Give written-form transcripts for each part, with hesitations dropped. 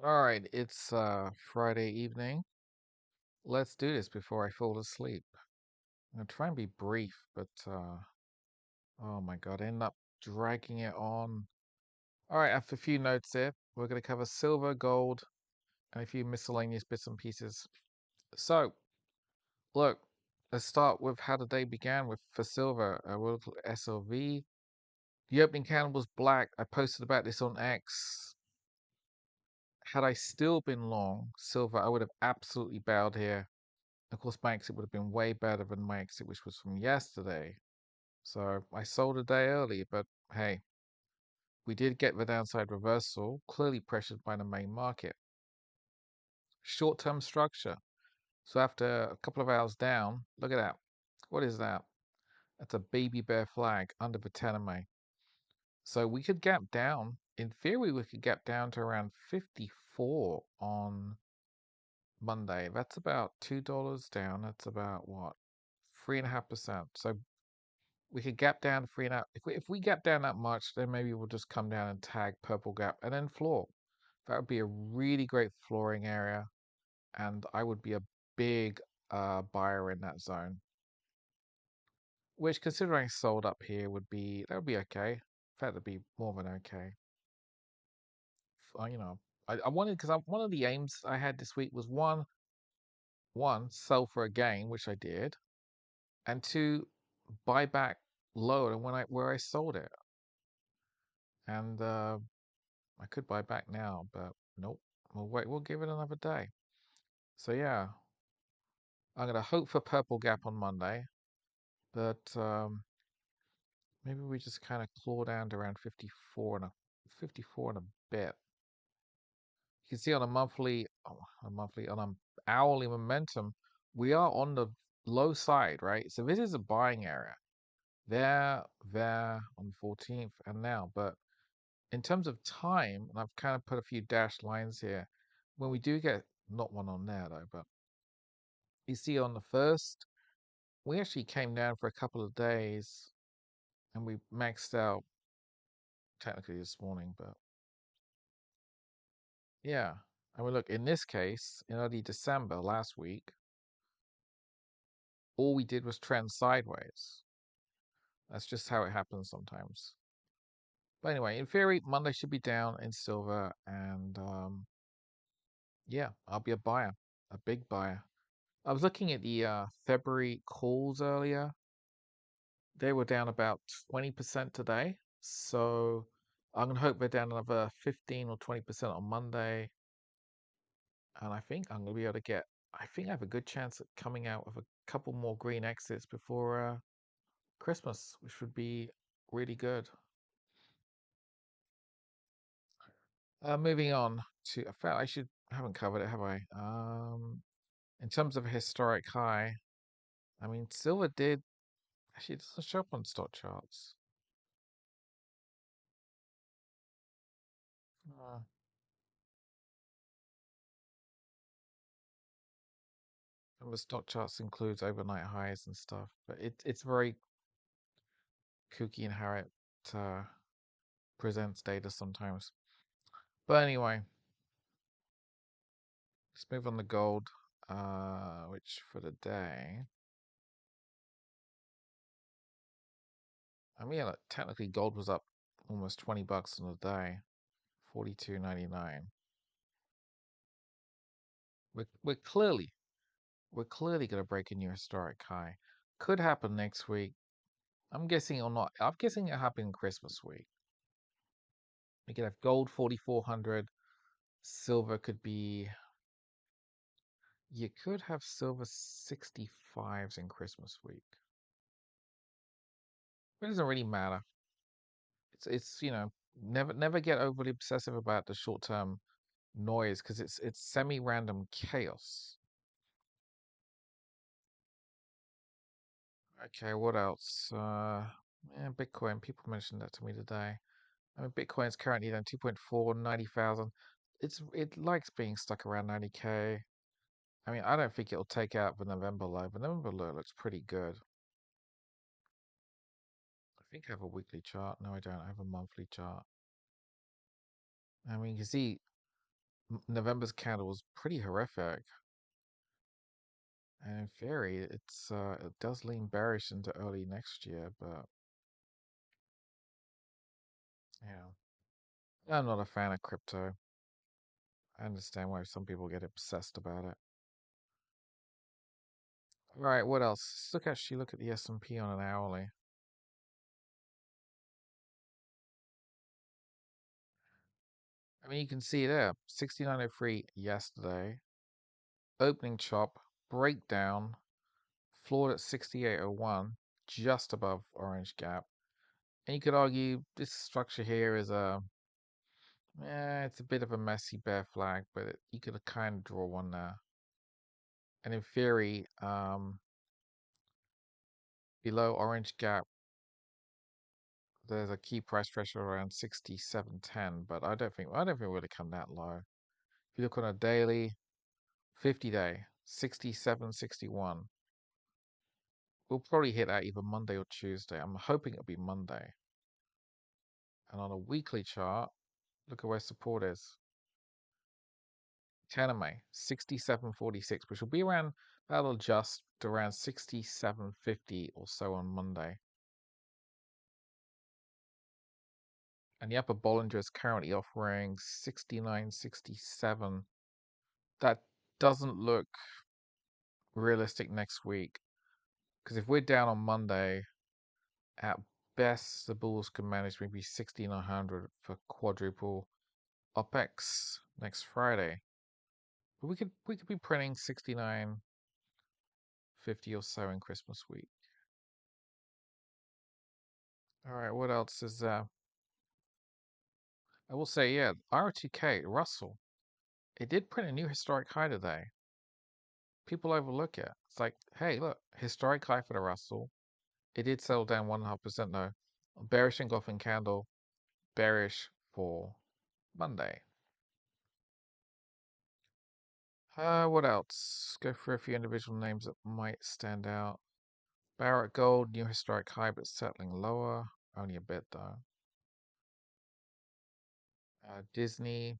All right, it's Friday evening. Let's do this before I fall asleep. I'm gonna try and be brief, but oh my God, I end up dragging it on. All right, I have a few notes here. We're gonna cover silver, gold, and a few miscellaneous bits and pieces. So, look, let's start with how the day began with for silver. We'll look at SLV. The opening candle was black. I posted about this on X. Had I still been long silver, I would have absolutely bowed here. Of course, my exit would have been way better than my exit, which was from yesterday. So I sold a day early, but hey, we did get the downside reversal, clearly pressured by the main market. Short-term structure. So after a couple of hours down, look at that. What is that? That's a baby bear flag under the 10 MA. So we could gap down. In theory, we could gap down to around 54 on Monday. That's about $2 down. That's about what? 3.5%. So we could gap down 3.5. If we gap down that much, then maybe we'll just come down and tag purple gap and then floor. That would be a really great flooring area, and I would be a big buyer in that zone. Which, considering sold up here, that would be okay. In fact, it'd be more than okay. You know, I wanted because one of the aims I had this week was one sell for a gain, which I did, and two buy back lower than where I sold it. And I could buy back now, but nope. We'll wait. We'll give it another day. So yeah, I'm gonna hope for purple gap on Monday, but maybe we just kind of claw down to around 54 and a bit. You can see on a on an hourly momentum, we are on the low side, right? So this is a buying area. There on the 14th, and now, but in terms of time, and I've kind of put a few dashed lines here, when we do get, not one on there though, but you see on the first, we actually came down for a couple of days and we maxed out technically this morning, but yeah. I mean, look, in this case, in early December last week, all we did was trend sideways. That's just how it happens sometimes. But anyway, in theory, Monday should be down in silver, and yeah, I'll be a buyer, a big buyer. I was looking at the February calls earlier. They were down about 20% today. So I'm going to hope they're down another 15 or 20% on Monday. And I think I'm going to be able to I think I have a good chance at coming out with a couple more green exits before Christmas, which would be really good. Moving on to, in fact, I haven't covered it, have I? In terms of a historic high, I mean, silver did, actually, it doesn't show up on stock charts. Uh, and the stock charts includes overnight highs and stuff, but it's very kooky in how it uh, presents data sometimes. But anyway, let's move on to gold, which for the day, I mean, like, technically gold was up almost $20 on the day, 42.99. We're we're clearly we're clearly going to break a new historic high. Could happen next week. I'm guessing or not. I'm guessing it happened Christmas week. We could have gold 4,400. Silver could be. You could have silver 65s in Christmas week. It doesn't really matter. It's never get overly obsessive about the short term noise because it's semi random chaos. Okay, what else? Yeah, Bitcoin. People mentioned that to me today. I mean, Bitcoin's currently down 2.4, 90,000. It likes being stuck around 90K. I mean, I don't think it'll take out the November low. The November low looks pretty good. I think I have a weekly chart. No, I don't. I have a monthly chart. I mean, you see November's candle was pretty horrific. And in theory, it does lean bearish into early next year, but yeah. I'm not a fan of crypto. I understand why some people get obsessed about it. All right, what else? Look at the S&P on an hourly. I mean, you can see there, 69.03 yesterday, opening chop, breakdown, floored at 68.01, just above orange gap. And you could argue this structure here is it's a bit of a messy bear flag, but you could kind of draw one there. And in theory, below orange gap, there's a key price threshold around 67.10, but I don't think we're going to come that low. If you look on a daily, 50-day, 67.61. We'll probably hit that either Monday or Tuesday. I'm hoping it'll be Monday. And on a weekly chart, look at where support is. 10 of May, 67.46, which will be around, that'll adjust to around 67.50 or so on Monday. And the upper Bollinger is currently offering 69.67. That doesn't look realistic next week. Because if we're down on Monday, at best the bulls can manage maybe 6,900 for quadruple OPEX next Friday. But we could be printing 69.50 or so in Christmas week. All right, what else is I will say, yeah, R2K, Russell, it did print a new historic high today. People overlook it. It's like, hey, look, historic high for the Russell. It did settle down 1.5% though. Bearish engulfing candle, bearish for Monday. What else? Go for a few individual names that might stand out. Barrett Gold, new historic high, but settling lower. Only a bit though. Disney,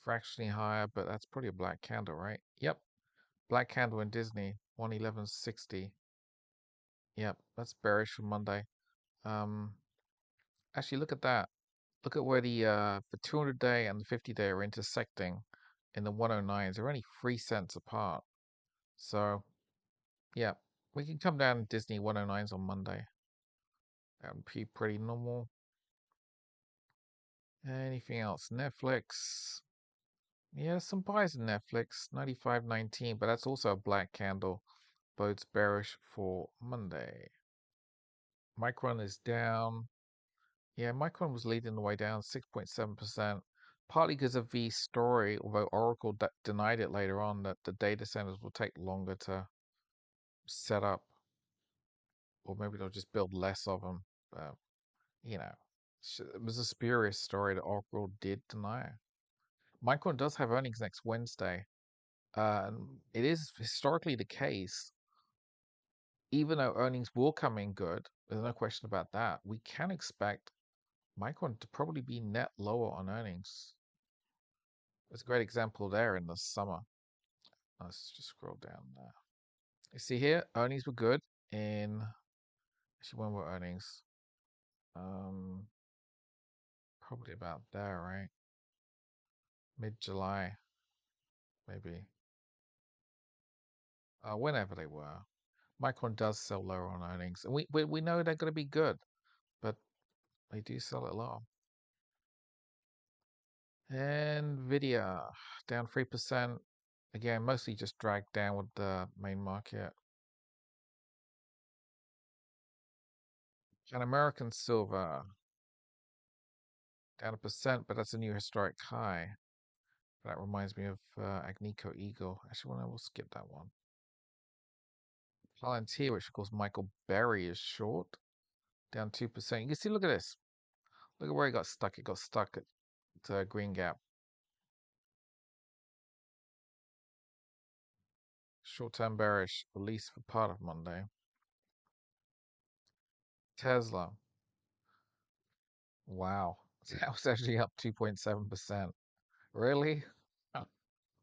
fractionally higher, but that's probably a black candle, right? Yep. Black candle in Disney, 111.60. Yep, that's bearish for Monday. Um, actually, look at that. Look at where the 200-day and the 50-day are intersecting in the 109s. They're only 3 cents apart. So, yeah, we can come down Disney 109s on Monday. That would be pretty normal. Anything else? Netflix. Yeah, some buys in Netflix, 95.19, but that's also a black candle. Bodes bearish for Monday. Micron is down. Yeah, Micron was leading the way down 6.7%, partly because of the story, although Oracle denied it later on that the data centers will take longer to set up, or maybe they'll just build less of them. But, you know, it was a spurious story that Oracle did deny. Micron does have earnings next Wednesday. It is historically the case, even though earnings will come in good, there's no question about that. We can expect Micron to probably be net lower on earnings. There's a great example there in the summer. Let's just scroll down there. You see here, earnings were good in, actually, when were earnings? Um, Probably about there, right? Mid-July, maybe. Whenever they were. Micron does sell lower on earnings, and we know they're going to be good, but they do sell it low. Nvidia down 3%. Again, mostly just dragged down with the main market. And American silver down 1%, but that's a new historic high. That reminds me of Agnico Eagle. Actually, we'll skip that one. Palantir, which of course Michael Berry is short, down 2%. You can see, look at this. Look at where it got stuck. It got stuck at the green gap. Short-term bearish, at least for part of Monday. Tesla. Wow. That was actually up 2.7%. Really?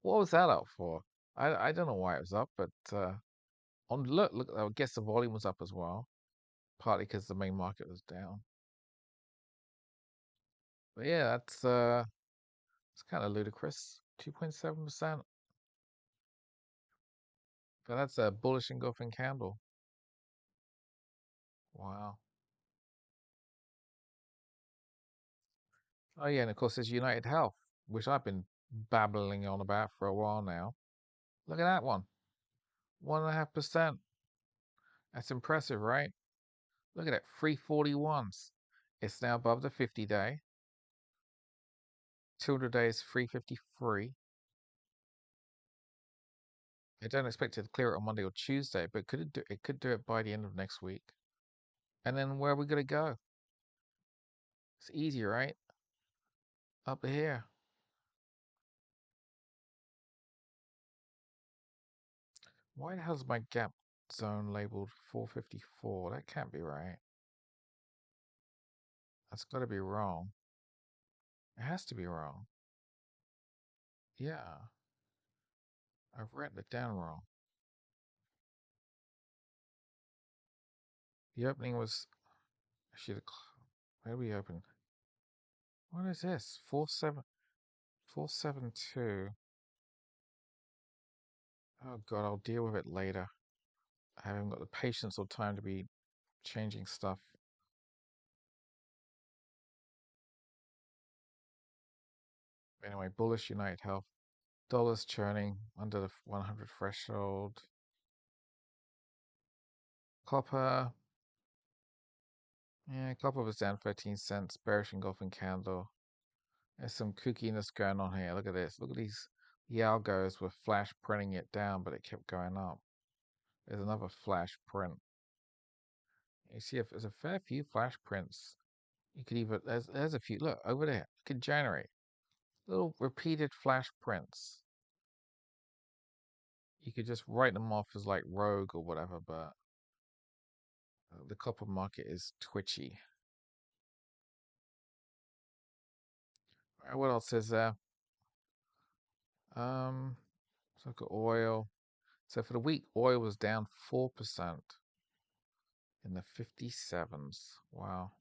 What was that up for? I don't know why it was up, but on look, I guess the volume was up as well, partly because the main market was down. But yeah, that's it's kind of ludicrous. 2.7%. But that's a bullish engulfing candle. Wow. Oh yeah, and of course there's United Health, which I've been babbling on about for a while now. Look at that one. 1.5%. That's impressive, right? Look at that, 341s. It's now above the 50-day. 200 days, 353. I don't expect it to clear it on Monday or Tuesday, but it could do it by the end of next week. And then where are we gonna go? It's easy, right? Up here. Why the hell's my gap zone labeled 454? That can't be right. That's got to be wrong. It has to be wrong. Yeah, I've written it down wrong. The opening was. I should have. Where we open? What is this? 472. Oh God, I'll deal with it later. I haven't got the patience or time to be changing stuff. Anyway, bullish United Health. Dollars churning under the 100 threshold. Copper. Yeah, copper was down 13 cents. Bearish engulfing candle. There's some kookiness going on here. Look at this. Look at these Yalgos with flash printing it down, but it kept going up. There's another flash print. You see, if there's a fair few flash prints, you could even there's a few. Look over there. Look at January. Little repeated flash prints. You could just write them off as like rogue or whatever, but the copper market is twitchy. What else is there? So look at oil. So for the week, oil was down 4% in the 57s. Wow.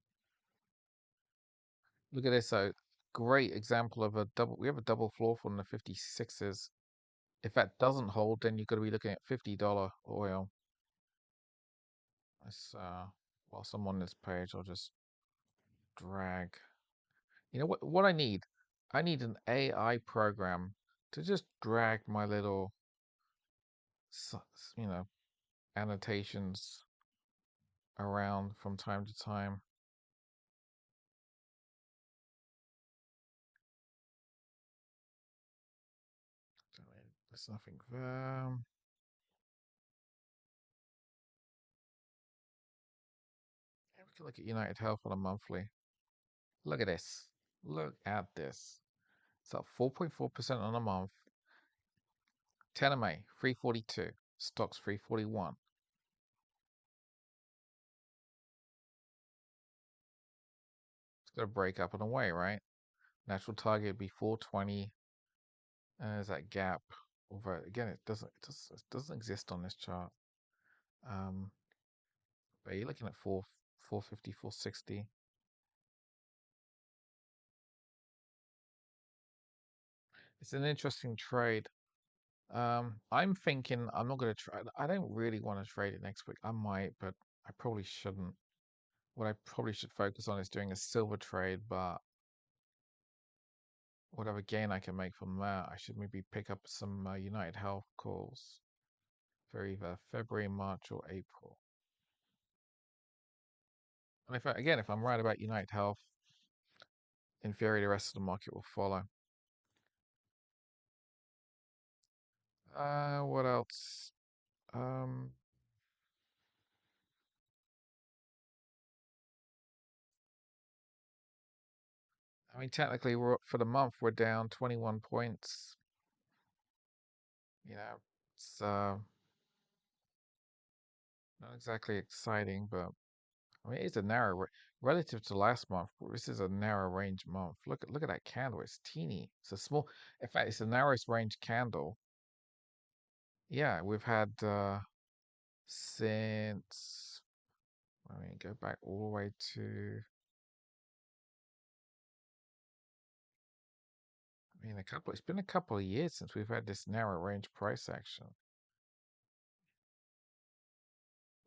Look at this. So great example of a double. We have a double floor from the 56s. If that doesn't hold, then you've got to be looking at $50 oil. Let's, whilst I'm on this page, I'll just drag. You know what I need? I need an AI program to just drag my little, you know, annotations around from time to time. There's nothing there. Yeah, we can look at United Health on a monthly. Look at this. Look at this. It's up 4.4% on a month. 10 of May, 342. Stocks 341. It's got to break up and away, right? Natural target would be 420. And there's that gap. Although again, it doesn't exist on this chart. Um, but you're looking at 450, 460. It's an interesting trade. I'm thinking I'm not going to try. I don't really want to trade it next week. I might, but I probably shouldn't. What I probably should focus on is doing a silver trade, but whatever gain I can make from that, I should maybe pick up some United Health calls for either February, March, or April. And if I'm right about United Health, in theory, the rest of the market will follow. What else? Um, I mean, technically, for the month we're down 21 points. You know, it's not exactly exciting, but I mean, it's a narrow. relative to last month, this is a narrow range month. Look at that candle. It's teeny. It's a small. In fact, it's the narrowest range candle. Yeah, we've had since. I mean, go back all the way to. I mean, It's been a couple of years since we've had this narrow range price action.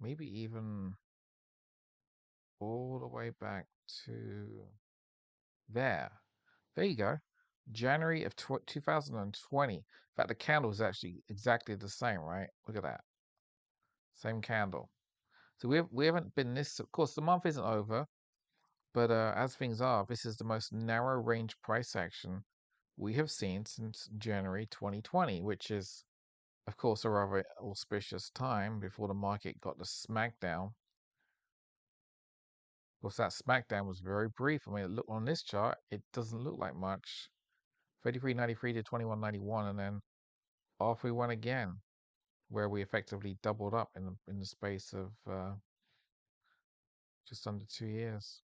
Maybe even all the way back to there. There you go. January of 2020. In fact, the candle is actually exactly the same, right? Look at that. Same candle. So we haven't been this. Of course, the month isn't over, but as things are, this is the most narrow range price action we have seen since January 2020, which is, of course, a rather auspicious time before the market got the smackdown. Of course, that smackdown was very brief. I mean, look on this chart, it doesn't look like much. 33.93 to 21.91, and then off we went again, where we effectively doubled up in the space of just under 2 years.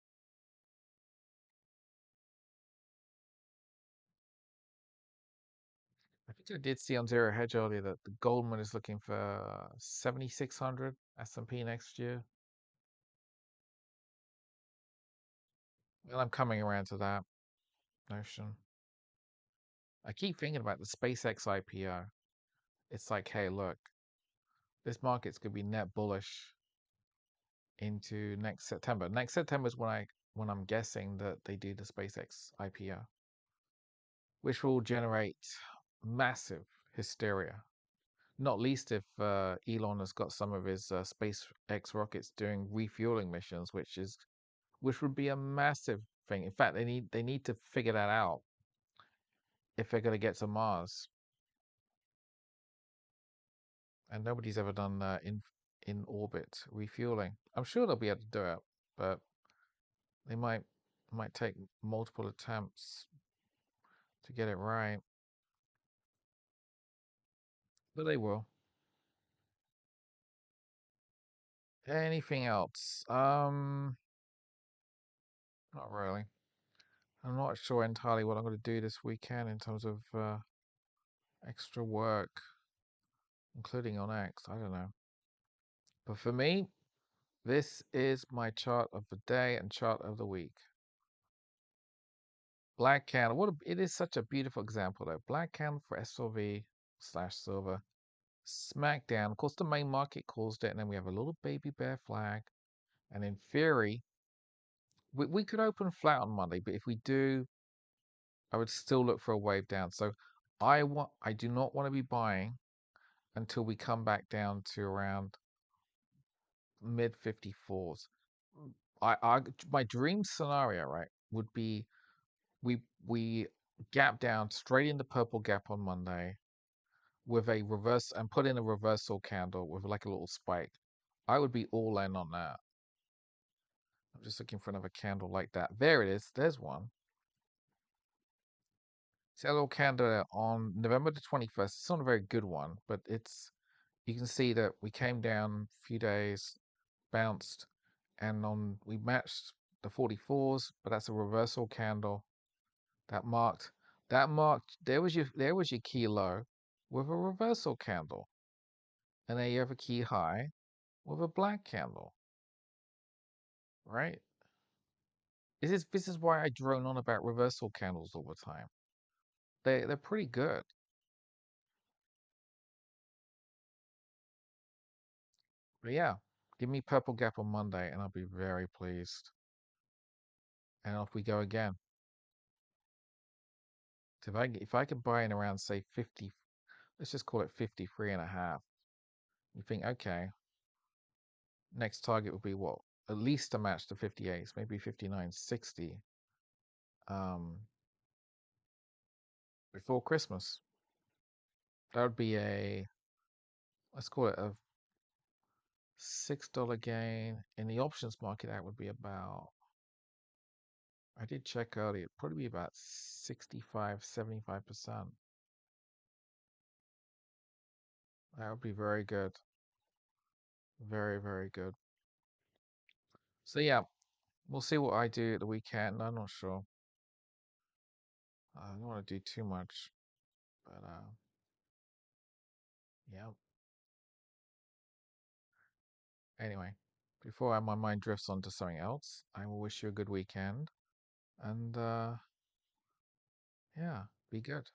I think I did see on Zero Hedge earlier that the Goldman is looking for 7,600 S&P next year. Well, I'm coming around to that notion. I keep thinking about the SpaceX IPO. It's like, hey, look, this market's gonna be net bullish into next September. Next September is when I'm guessing that they do the SpaceX IPO, which will generate massive hysteria. Not least if Elon has got some of his SpaceX rockets doing refueling missions, which would be a massive thing. In fact, they need to figure that out if they're going to get to Mars. And nobody's ever done in orbit refueling. I'm sure they'll be able to do it, but they might take multiple attempts to get it right. But they will. Anything else? Not really. I'm not sure entirely what I'm going to do this weekend in terms of extra work, including on X. I don't know. But for me, this is my chart of the day and chart of the week. Black candle. It is such a beautiful example though. Black candle for SLV/silver. Smackdown. Of course, the main market caused it, and then we have a little baby bear flag. And in theory, we could open flat on Monday, but if we do, I would still look for a wave down. So I do not want to be buying until we come back down to around mid 54s. My dream scenario, right, would be we gap down straight in the purple gap on Monday with a reverse and put in a reversal candle with like a little spike. I would be all in on that. I'm just looking for another candle like that. There it is. There's one. See that little candle there on November the 21st. It's not a very good one, but you can see that we came down a few days, bounced, and we matched the 44s, but that's a reversal candle that marked there was your key low with a reversal candle, and then you have a key high with a black candle, right? This is why I drone on about reversal candles all the time. They're pretty good. But yeah, give me purple gap on Monday, and I'll be very pleased. And off we go again. So if I could buy in around say 50, let's just call it 53 and a half. You think, okay, next target would be what? At least a match to 58s, maybe 59.60 um, before Christmas. That would be let's call it a $6 gain. In the options market, that would be about, I did check earlier, it'd probably be about 65, 75%. That would be very good. Very, very good. So yeah, We'll see what I do at the weekend. I'm not sure. I don't want to do too much, but yeah. Anyway, before my mind drifts onto something else, I will wish you a good weekend and yeah, be good.